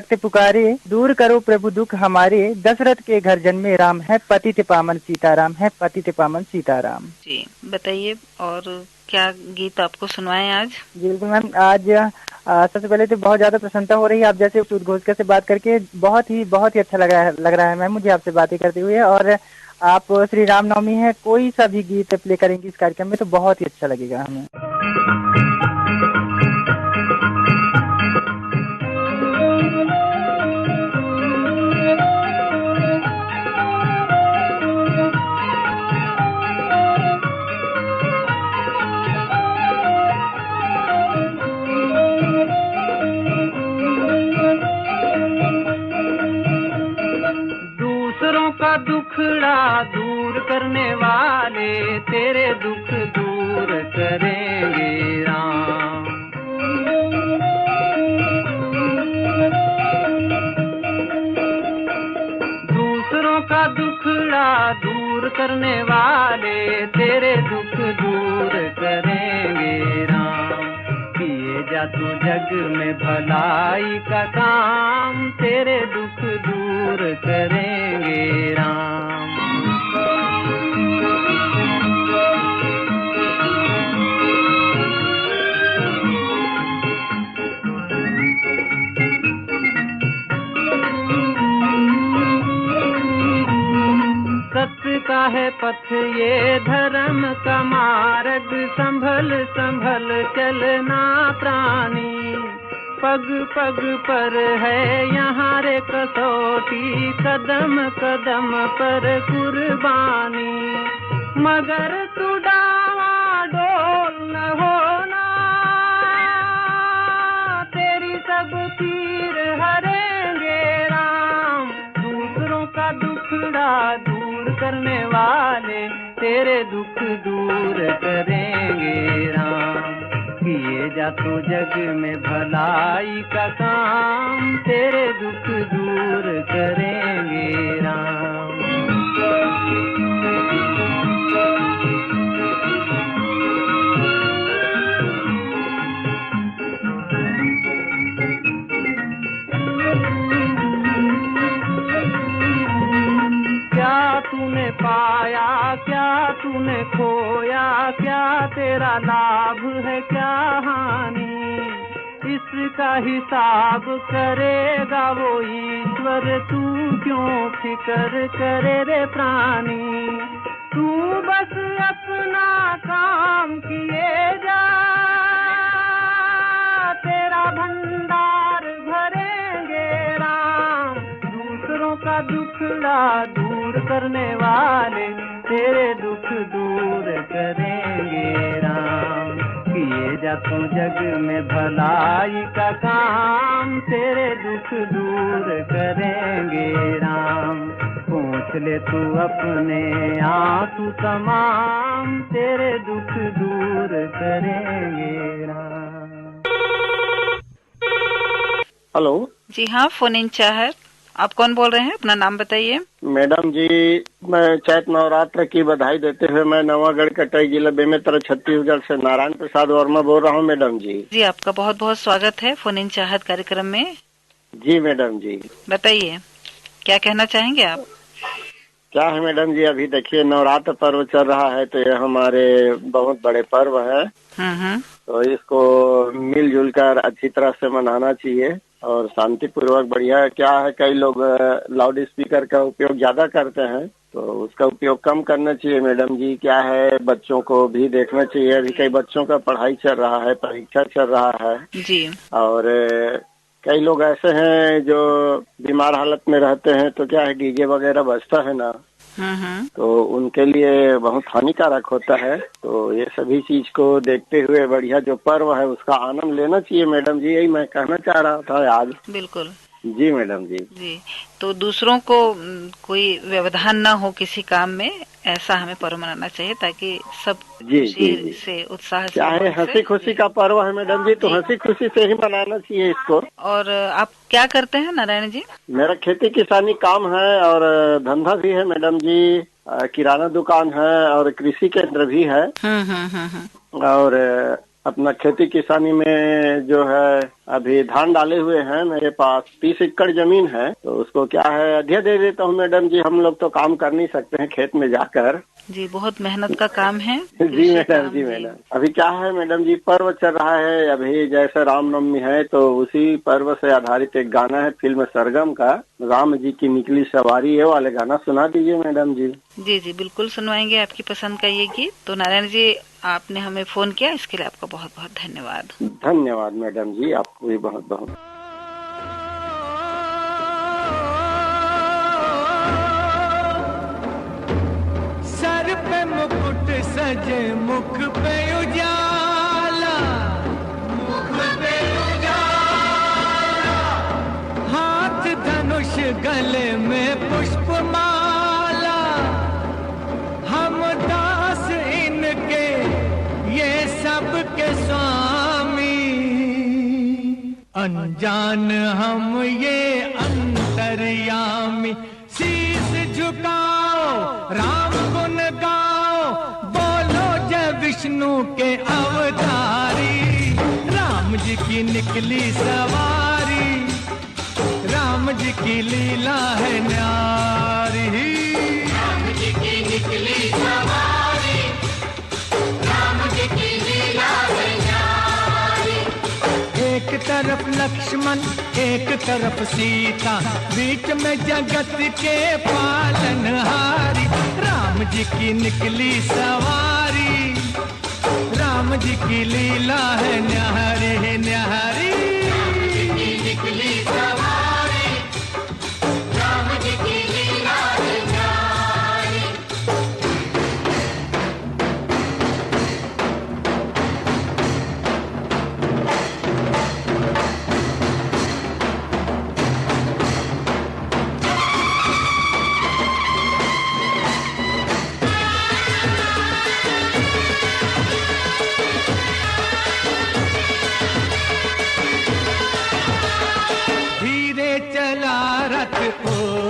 भक्त पुकारे, दूर करो प्रभु दुख हमारे, दशरथ के घर जन्मे राम, है पतित पावन सीताराम, है पतित पावन सीताराम। जी बताइए, और क्या गीत आपको सुनवाएं आज? जी बिल्कुल मैम, आज सबसे पहले तो बहुत ज्यादा प्रसन्नता हो रही है आप जैसे उद्घोषक से बात करके। बहुत ही अच्छा लग रहा है मैम मुझे आपसे बातें करते हुए। और आप श्री रामनवमी है, कोई सा भी गीत प्ले करेंगे इस कार्यक्रम में तो बहुत ही अच्छा लगेगा हमें। दुखड़ा दूर करने वाले तेरे दुख दूर करेंगे राम। दूसरों का दुखड़ा दूर करने वाले तेरे दुख दूर करेंगे राम। किए जा तू जग में भलाई का काम, तेरे दुख दूर करेंगे राम। सत्य का है पथ ये धर्म का मार्ग, संभल संभल चलना प्राणी। पग पग पर है यहाँ रे कसौटी, कदम कदम पर कुर्बानी। मगर तू डावाडोल न होना, तेरी सब पीर हरेंगे राम। दूसरों का दुखड़ा दूर करने वाले तेरे दुख दूर करेंगे राम। किए जा तू जग में भलाई का काम, तेरे दुख दूर करेंगे राम। क्या तूने पाया, क्या तूने खोया, क्या तेरा लाभ है, क्या हानि, इसका हिसाब करेगा वो ईश्वर। तू क्यों फिकर करे रे प्राणी, तू बस अपना काम किए जा, तेरा भंडार भरेंगे राम। दूसरों का दुखड़ा दूर करने वाले तेरे दुख दूर करेंगे राम। किए जा तू जग में भलाई का काम, तेरे दुख दूर करेंगे राम। पूछ ले तू अपने आंसू तमाम, तेरे दुख दूर करेंगे राम। हेलो जी हाँ, फोन इन चाहत, आप कौन बोल रहे हैं? अपना नाम बताइए। मैडम जी, मैं चैत नवरात्र की बधाई देते हुए मैं नवागढ़ कटाई जिला बेमेतरा छत्तीसगढ़ से नारायण प्रसाद वर्मा बोल रहा हूँ मैडम जी। जी आपका बहुत बहुत स्वागत है फोन इन चाहत कार्यक्रम में। जी मैडम जी, बताइए क्या कहना चाहेंगे आप? क्या है मैडम जी, अभी देखिए नवरात्र पर्व चल रहा है तो ये हमारे बहुत बड़े पर्व है, तो इसको मिलजुल कर अच्छी तरह से मनाना चाहिए और शांति पूर्वक बढ़िया। क्या है, कई लोग लाउड स्पीकर का उपयोग ज्यादा करते हैं तो उसका उपयोग कम करना चाहिए मैडम जी। क्या है, बच्चों को भी देखना चाहिए, अभी कई बच्चों का पढ़ाई चल रहा है, परीक्षा चल रहा है जी। और कई लोग ऐसे हैं जो बीमार हालत में रहते हैं तो क्या है डीजे वगैरह बजता है ना, तो उनके लिए बहुत हानिकारक होता है। तो ये सभी चीज को देखते हुए बढ़िया जो पर्व है उसका आनंद लेना चाहिए मैडम जी, यही मैं कहना चाह रहा था आज। बिल्कुल जी मैडम जी। जी, तो दूसरों को कोई व्यवधान न हो किसी काम में, ऐसा हमें पर्व मनाना चाहिए ताकि सब जी खुशी से उत्साह से। क्या है, हंसी खुशी का पर्व है मैडम जी, तो हंसी खुशी से ही मनाना चाहिए इसको। और आप क्या करते हैं नारायण जी? मेरा खेती किसानी काम है और धंधा भी है मैडम जी, किराना दुकान है और कृषि केंद्र भी है और अपना खेती किसानी में जो है अभी धान डाले हुए हैं। मेरे पास 30 एकड़ जमीन है, तो उसको क्या है अधिया दे देता हूँ मैडम जी। हम लोग तो काम कर नहीं सकते हैं खेत में जाकर। जी, बहुत मेहनत का काम है। जी मैडम, जी मैडम। अभी क्या है मैडम जी, पर्व चल रहा है। अभी जैसे रामनवमी है तो उसी पर्व से आधारित एक गाना है फिल्म सरगम का, राम जी की निकली सवारी, है वाले गाना सुना दीजिए मैडम जी। जी जी, बिल्कुल सुनवाएंगे आपकी पसंद का ये गीत। तो नारायण जी, आपने हमें फोन किया, इसके लिए आपका बहुत बहुत धन्यवाद। धन्यवाद मैडम जी, आपको भी बहुत बहुत। सर पे मुकुट सजे मुख पे उजाला, मुख पे उजाला, हाथ धनुष गले में पुष्पमाला, हम दास इनके ये सब के स्वामी, अनजान हम ये अंतर्यामी। शीश झुकाओ राम गुण गाओ, बोलो जय विष्णु के अवतारी, राम जी की निकली सवारी, राम जी की लीला है न्यारी, राम जी की निकली सवारी, राम जी की लीला है न्यारी। एक तरफ लक्ष्मण एक तरफ सीता, बीच में जगत के पालनहारी, राम जी की निकली सवारी, राम जी की लीला है न्यारी न्यारी, राम जी की निकली सवारी, राम जी की लीला है न्यारी।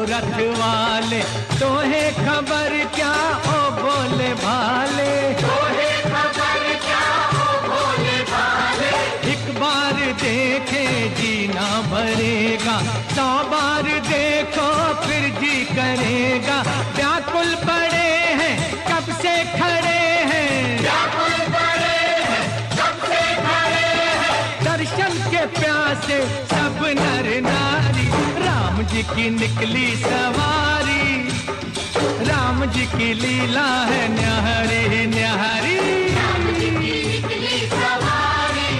रथ वाले तोहे खबर क्या ओ बोले भाले, तोहे खबर क्या ओ बोले भाले, एक बार देखे जीना भरेगा, 100 बार देखो फिर जी करेगा, व्याकुल पड़े हैं कब से खड़े हैं, व्याकुल पड़े हैं कब से खड़े हैं, दर्शन के प्यासे सब नर नारी, राम जी की निकली सवारी, राम जी की लीला है न्यारी न्यारी, राम जी की निकली सवारी,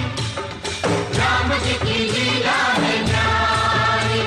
राम जी की लीला है न्यारी।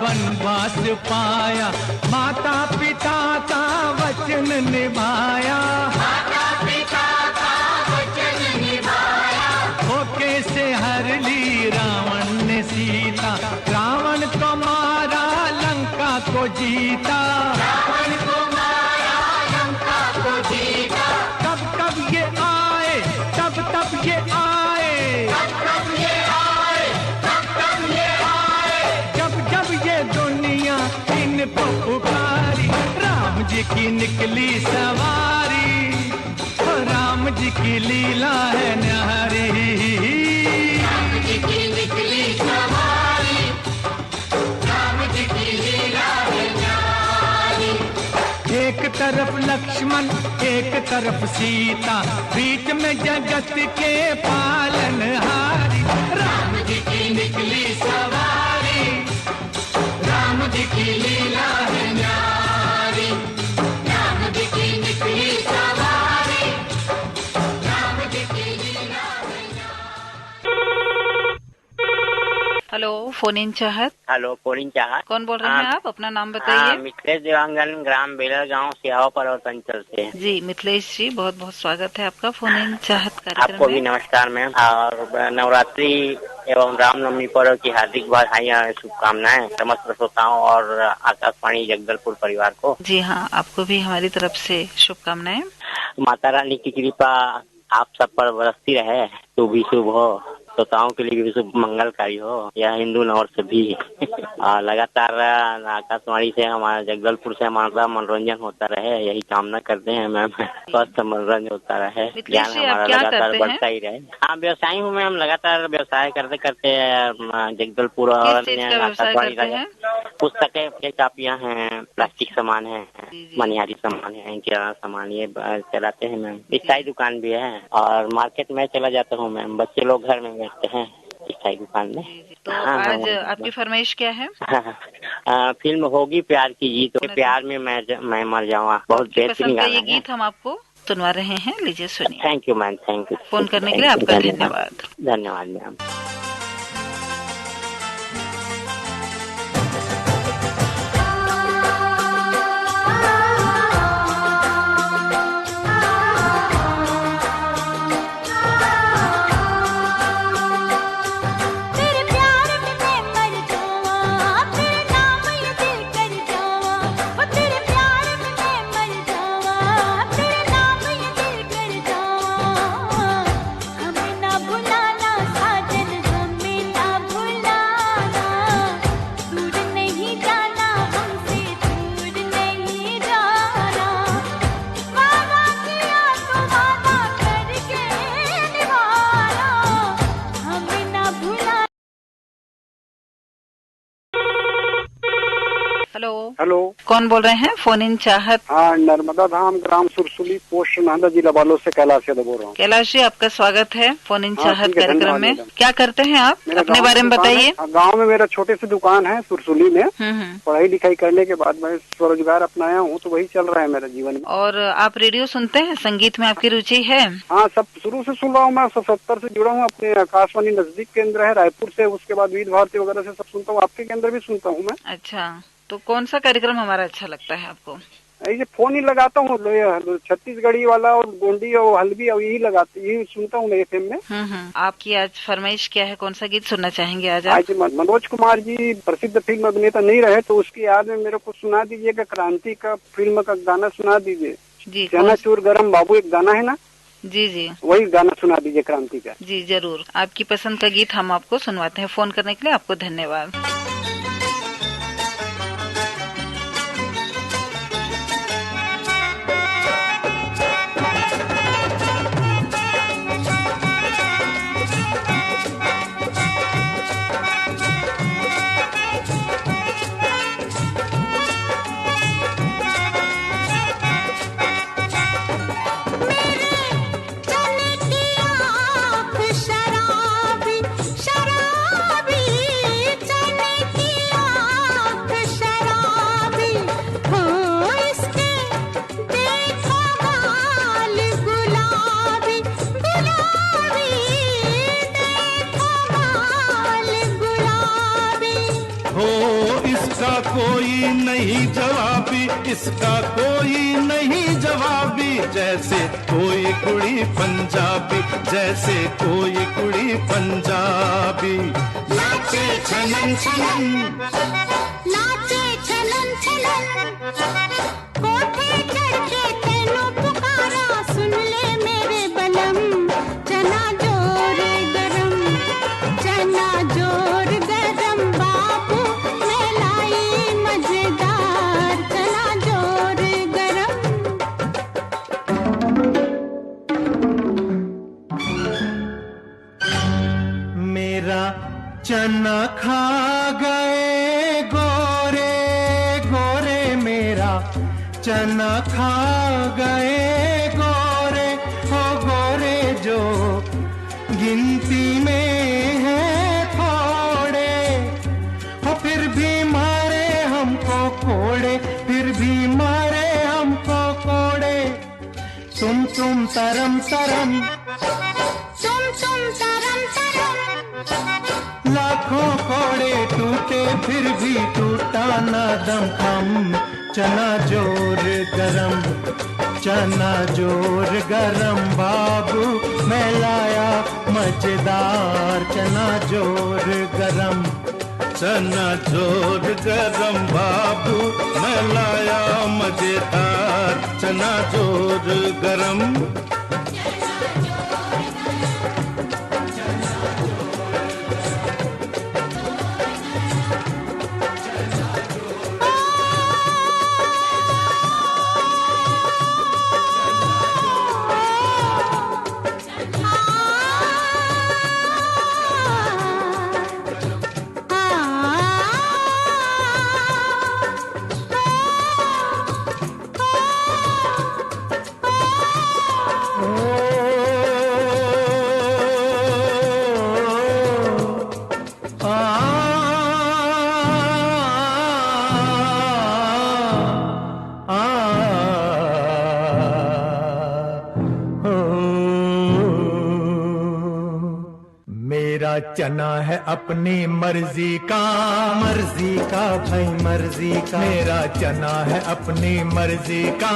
वनवास पाया, माता पिता का वचन निभाया, माता पिता का वचन निभाया, होके से हर ली रावण ने सीता, रावण को मारा लंका को जीता, रावण को मारा लंका को जीता, कब कब ये आए तब तब ये आए, कब कब ये आए तब तब ये आए, जब जब ये दुनिया इनको पुकारी, राम जी की निकली सवारी, राम जी की लीला है न्यारी, राम जी की निकली सवारी, राम जी की लीला है न्यारी। एक तरफ लक्ष्मण एक तरफ सीता, बीच में जगत के पालनहारी, राम जी की निकली सवारी, राम जी की लीला है न्यारी, राम जी की निकली सवारी, राम जी की लीला है न्यारी। हेलो, फोन इन चाहत। हेलो, फोन इन चाहत। कौन बोल रहे हैं आप? अपना नाम बताइए। मिथिलेश देवांगन, ग्राम बेलर गाँव, सिहावा पर्वत अंचल से। जी मिथिलेश जी, बहुत बहुत स्वागत है आपका फोन इन चाहत कार्यक्रम में। आपको भी नमस्कार मैम, और नवरात्रि एवं रामनवमी पर्व की हार्दिक बधाई शुभकामनाएं समस्त श्रोताओं और आकाशवाणी जगदलपुर परिवार को। जी हाँ, आपको भी हमारी तरफ से शुभकामनाएं। माता रानी की कृपा आप सब पर बरसती रहे, तो भी शुभ हो, श्रोताओं के लिए भी शुभ मंगलकारी हो, यह हिंदू नवर से भी लगातार आकाशवाणी से हमारा जगदलपुर से हमारा मनोरंजन होता रहे, यही कामना करते हैं मैम। स्वस्थ मनोरंजन होता रहे, ज्ञान हमारा लगातार बढ़ता ही रहे। हाँ, व्यवसायी हूँ मैम, लगातार व्यवसाय करते करते जगदलपुर और आकाशवाणी पुस्तकें, कापियाँ हैं, प्लास्टिक सामान है, मनिहारी सामान है, किराना सामान ये चलाते हैं मैम। ईसाई दुकान भी है और मार्केट में चला जाता हूँ मैम, बच्चे लोग घर में बैठते हैं ईसाई दुकान में। तो आज आपकी फरमाइश क्या है? फिल्म होगी प्यार की जीत, तो प्यार में मैं मर जाऊँ, बहुत बेहतरीन गाना है। ये गीत हम आपको सुनवा रहे हैं, लीजिए सुनिए। Thank you ma'am, thank you. Phone करने के लिए आपका धन्यवाद। धन्यवाद मैम। हेलो, कौन बोल रहे हैं? फोन इन चाहत। हाँ, नर्मदा धाम, ग्राम सुरसुली, पोस्ट नांदा, जिला बालोद से कैलाश यादव बोल रहा हूँ। कैलाश जी, आपका स्वागत है फोन इन चाहत कार्यक्रम में। क्या करते हैं आप? अपने बारे में बताइए। गांव में मेरा छोटे से दुकान है सुरसुली में। पढ़ाई लिखाई करने के बाद मैं स्वरोजगार अपनाया हूँ, तो वही चल रहा है मेरा जीवन में। और आप रेडियो सुनते हैं? संगीत में आपकी रुचि है? हाँ, सब शुरू से सुन रहा हूँ मैं, 170 से जुड़ा हूँ। अपने आकाशवाणी नजदीक केंद्र है रायपुर से, उसके बाद विविध भारती वगैरह से सब सुनता हूँ। आपके केंद्र भी सुनता हूँ मैं। अच्छा, तो कौन सा कार्यक्रम हमारा अच्छा लगता है आपको? ये फोन ही लगाता हूँ, छत्तीसगढ़ी वाला और गोंडी और हल्बी, और यही सुनता हूँ मैं एफएम में। आपकी आज फरमाइश क्या है? कौन सा गीत सुनना चाहेंगे आज? आज मनोज कुमार जी प्रसिद्ध फिल्म अभिनेता नहीं रहे, तो उसकी याद में मेरे को सुना दीजिएगा, क्रांति का फिल्म का गाना सुना दीजिए। जी, चनाचूर गरम बाबू एक गाना है ना? जी जी, वही गाना सुना दीजिए क्रांति का। जी जरूर, आपकी पसंद का गीत हम आपको सुनवाते हैं। फोन करने के लिए आपको धन्यवाद। कोई नहीं जवाबी, इसका कोई नहीं जवाबी, जैसे कोई कुड़ी पंजाबी, जैसे कोई कुड़ी पंजाबी। नाचे छनन छनन, नाचे छनन छनन, कोठे चढ़ के तेनू पुकारा, सुन ले मेरे बलम, चना जोर गरम, चना जोर गरम बाबू, मैं लाई मजेदार, चना जोर गरम। मेरा चना खा गए गोरे गोरे, मेरा चना खा गए गोरे, हो गोरे जो गिनती में है थोड़े, हो फिर भी मारे हमको कोड़े, फिर भी मारे हमको कोड़े। तुम तरम तरम, तुम तरम तरम, लाख लाखों कोड़े टूटे फिर भी टूटा ना दमखम। चना जोर गरम, चना जोर गरम बाबू मैं लाया मजेदार। चना जोर गरम, चना जोर गरम बाबू मैं लाया मजेदार। चना जोर गरम, मेरा चना है अपनी मर्जी का, मर्जी का भाई मर्जी का। मेरा चना है अपनी मर्जी का,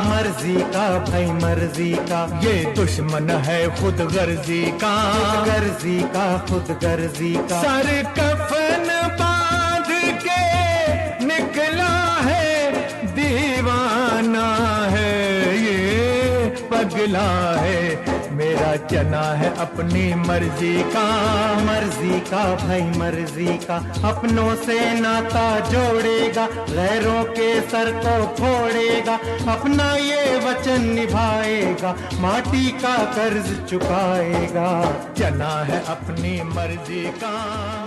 मर्जी का भाई मर्जी का। ये दुश्मन है खुद गर्जी का, गर्जी का खुद गर्जी का। सर कफन बांध के निकला है दीवाना है, ये पगला है। मेरा चना है अपनी मर्जी का, मर्जी का भाई मर्जी का। अपनों से नाता जोड़ेगा, गैरों के सर को फोड़ेगा। अपना ये वचन निभाएगा, माटी का कर्ज चुकाएगा। चना है अपनी मर्जी का,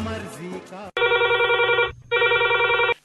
मर्जी का।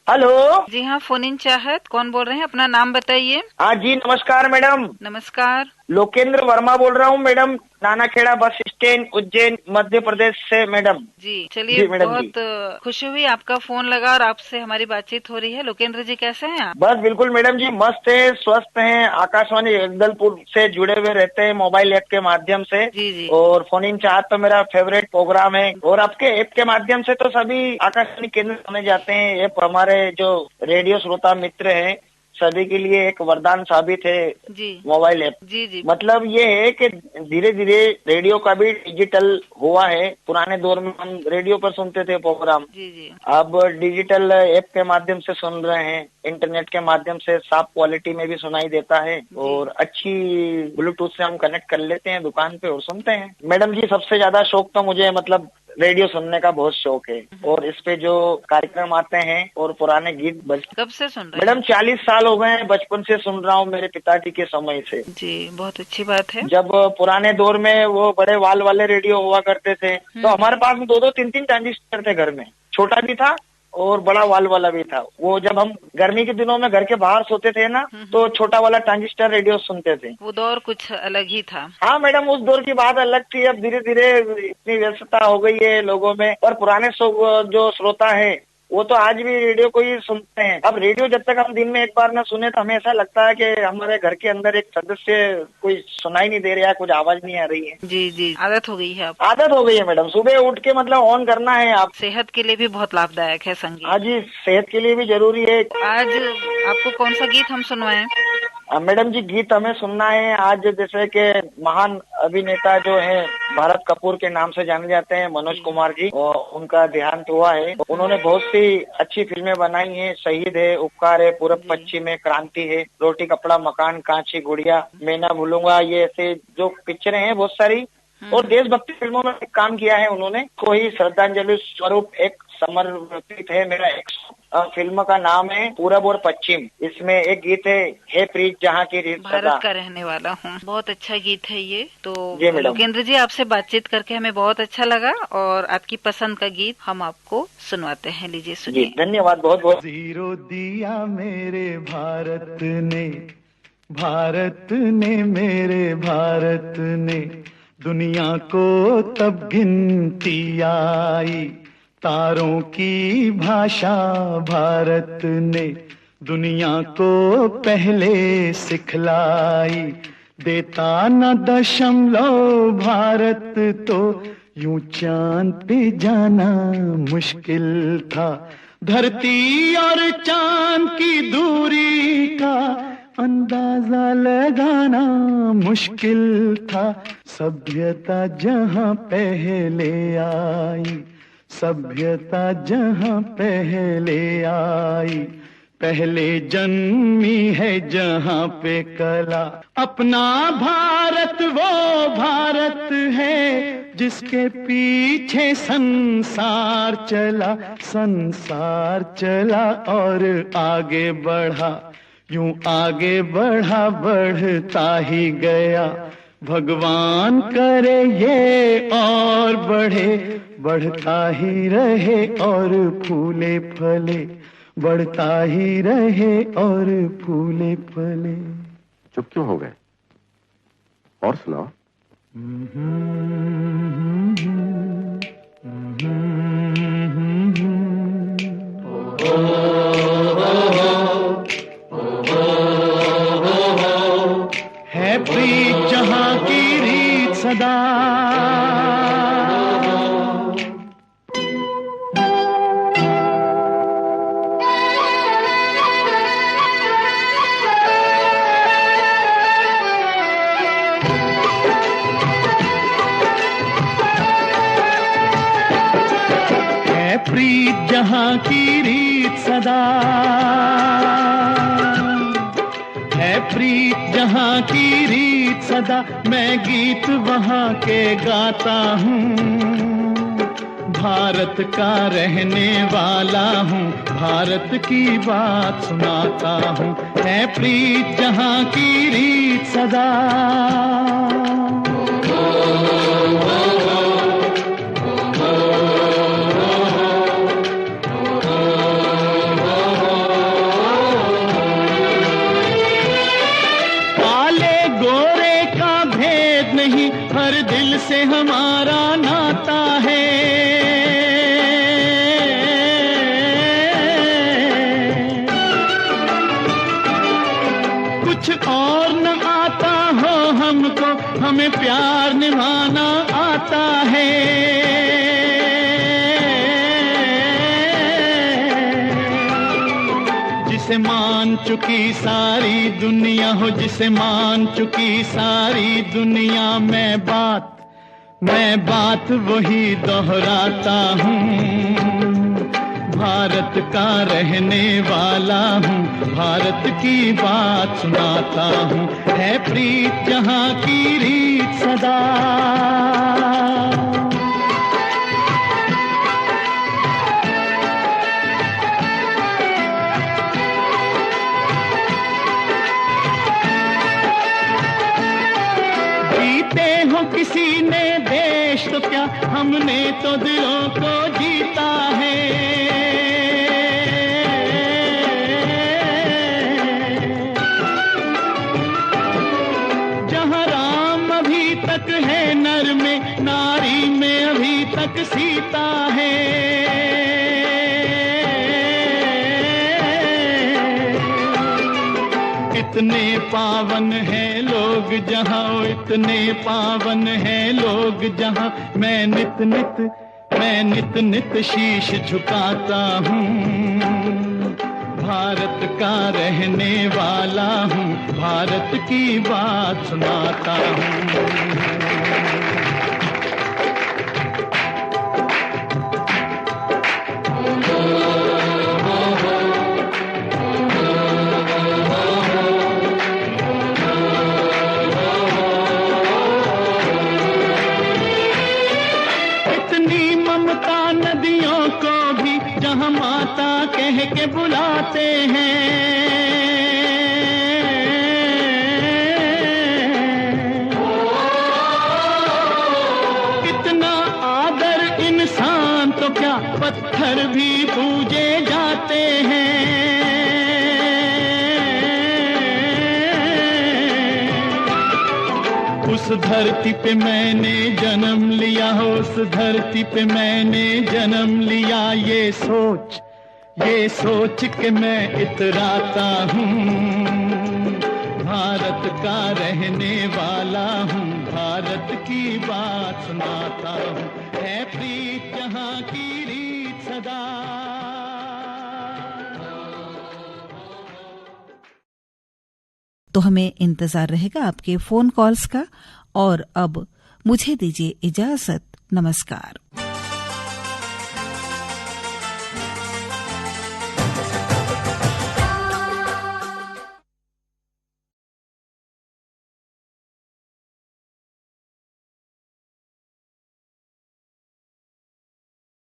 हेलो। जी हाँ, फोन इन चाहत, कौन बोल रहे हैं? अपना नाम बताइए। हाँ जी, नमस्कार मैडम। नमस्कार। लोकेंद्र वर्मा बोल रहा हूँ madam, Nanakheda bus stand, Ujjain, Madhya Pradesh से मैडम। जी चलिए, बहुत खुशी हुई आपका फोन लगा और आपसे हमारी बातचीत हो रही है। लोकेंद्र जी कैसे हैं आप? बस बिल्कुल मैडम जी, मस्त है, स्वस्थ हैं। आकाशवाणी जगदलपुर से जुड़े हुए रहते हैं मोबाइल ऐप के माध्यम से। जी जी। और फोन इन चाहत तो मेरा फेवरेट प्रोग्राम है। और आपके ऐप के माध्यम से तो सभी आकाशवाणी केंद्र सुने जाते हैं। ऐप हमारे जो रेडियो श्रोता मित्र हैं सभी के लिए एक वरदान साबित है जी मोबाइल ऐप। जी जी। मतलब ये है कि धीरे धीरे रेडियो का भी डिजिटल हुआ है। पुराने दौर में हम रेडियो पर सुनते थे प्रोग्राम, जी जी। अब डिजिटल ऐप के माध्यम से सुन रहे हैं। इंटरनेट के माध्यम से साफ क्वालिटी में भी सुनाई देता है और अच्छी ब्लूटूथ से हम कनेक्ट कर लेते हैं दुकान पे और सुनते हैं। मैडम जी, सबसे ज्यादा शौक तो मुझे मतलब रेडियो सुनने का बहुत शौक है। और इस पे जो कार्यक्रम आते हैं और पुराने गीत बजते। कब से सुन रहे हैं? मैडम 40 साल हो गए हैं, बचपन से सुन रहा हूँ, मेरे पिताजी के समय से। जी, बहुत अच्छी बात है। जब पुराने दौर में वो बड़े वाल वाले रेडियो हुआ करते थे तो हमारे पास में 2-2, 3-3 ट्रांजिस्टर थे घर में। छोटा भी था और बड़ा वाल वाला भी था। वो जब हम गर्मी के दिनों में घर के बाहर सोते थे ना, तो छोटा वाला ट्रांजिस्टर रेडियो सुनते थे। वो दौर कुछ अलग ही था। हाँ मैडम, उस दौर की बात अलग थी। अब धीरे धीरे इतनी व्यस्तता हो गई है लोगों में। और पुराने जो श्रोता है वो तो आज भी रेडियो को ही सुनते हैं। अब रेडियो जब तक हम दिन में एक बार न सुने तो हमें ऐसा लगता है कि हमारे घर के अंदर एक सदस्य कोई सुनाई नहीं दे रहा है, कुछ आवाज नहीं आ रही है। जी जी, आदत हो गई है। अब आदत हो गई है मैडम, सुबह उठ के मतलब ऑन करना है। आप सेहत के लिए भी बहुत लाभदायक है संगीत। हाँ जी, सेहत के लिए भी जरूरी है। आज आपको कौन सा गीत हम सुनवाएं? मैडम जी, गीत हमें सुनना है आज, जैसे कि महान अभिनेता जो है भारत कपूर के नाम से जाने जाते हैं, मनोज कुमार जी, और उनका देहांत हुआ है। उन्होंने बहुत सी अच्छी फिल्में बनाई हैं। शहीद है, उपकार है, पूरब पश्चिम है, क्रांति है, रोटी कपड़ा मकान, कांची गुड़िया, मैं ना भूलूंगा, ये ऐसे जो पिक्चरें हैं बहुत सारी। और देशभक्ति फिल्मों में काम किया है उन्होंने। कोई श्रद्धांजलि स्वरूप एक समर्पित है मेरा एक फिल्म का नाम है पूरब और पश्चिम। इसमें एक गीत है, हे प्रीत जहाँ की रीत सदा। भारत का रहने वाला हूँ, बहुत अच्छा गीत है ये। तो लोकेंद्र जी, आपसे बातचीत करके हमें बहुत अच्छा लगा और आपकी पसंद का गीत हम आपको सुनवाते हैं। लीजिए सुनिए। धन्यवाद बहुत बहुत। जीरो दिया मेरे भारत ने, भारत ने, मेरे भारत ने, दुनिया को तब गिनती आई, तारों की भाषा भारत ने दुनिया को पहले सिखलाई। देता न दशमलव भारत तो यूं चांद पे जाना मुश्किल था, धरती और चांद की दूरी का अंदाजा लगाना मुश्किल था। सभ्यता जहां पहले आई, सभ्यता जहां पहले आई, पहले जन्मी है जहां पे कला। अपना भारत वो भारत है जिसके पीछे संसार चला, संसार चला और आगे बढ़ा, यूं आगे बढ़ा बढ़ता ही गया। भगवान करे ये और बढ़े, बढ़ता ही रहे और फूले फले, बढ़ता ही रहे और फूले फले। चुप क्यों हो गए? और सुनाओ। है प्रीत जहां की रीत सदा, प्रीत जहां की रीत सदा, है प्रीत जहां की रीत सदा। मैं गीत वहां के गाता हूँ, भारत का रहने वाला हूँ, भारत की बात सुनाता हूँ। है प्रीत जहां की रीत सदा। हर दिल से हमारा नाता है, कुछ और न आता हो हमको, हमें प्यार निभाना आता है। जिसे मान चुकी सारी दुनिया हो, जिसे मान चुकी सारी दुनिया, मैं बात वही दोहराता हूँ। भारत का रहने वाला हूँ, भारत की बात सुनाता हूँ। है प्रीत जहाँ की रीत सदा। किसी ने देश तो क्या, हमने तो दिलों को जीता है। जहाँ राम अभी तक है नर में, नारी में अभी तक सीता है। इतने पावन हैं लोग जहाँ, इतने पावन हैं लोग जहाँ, मैं नित नित शीश झुकाता हूँ। भारत का रहने वाला हूँ, भारत की बात सुनाता हूँ। नदियों को भी जहाँ माता कह के बुलाते हैं, कितना आदर इंसान तो क्या, पत्थर भी पूजे जाते हैं। उस धरती पे मैंने जन्म लिया हो, उस धरती पे मैंने जन्म लिया, ये सोच के मैं इतराता हूँ। भारत का रहने वाला हूँ, भारत की बात सुनाता हूँ। है प्रीत जहां की रीत सदा। तो हमें इंतजार रहेगा आपके फोन कॉल्स का। और अब मुझे दीजिए इजाजत। नमस्कार।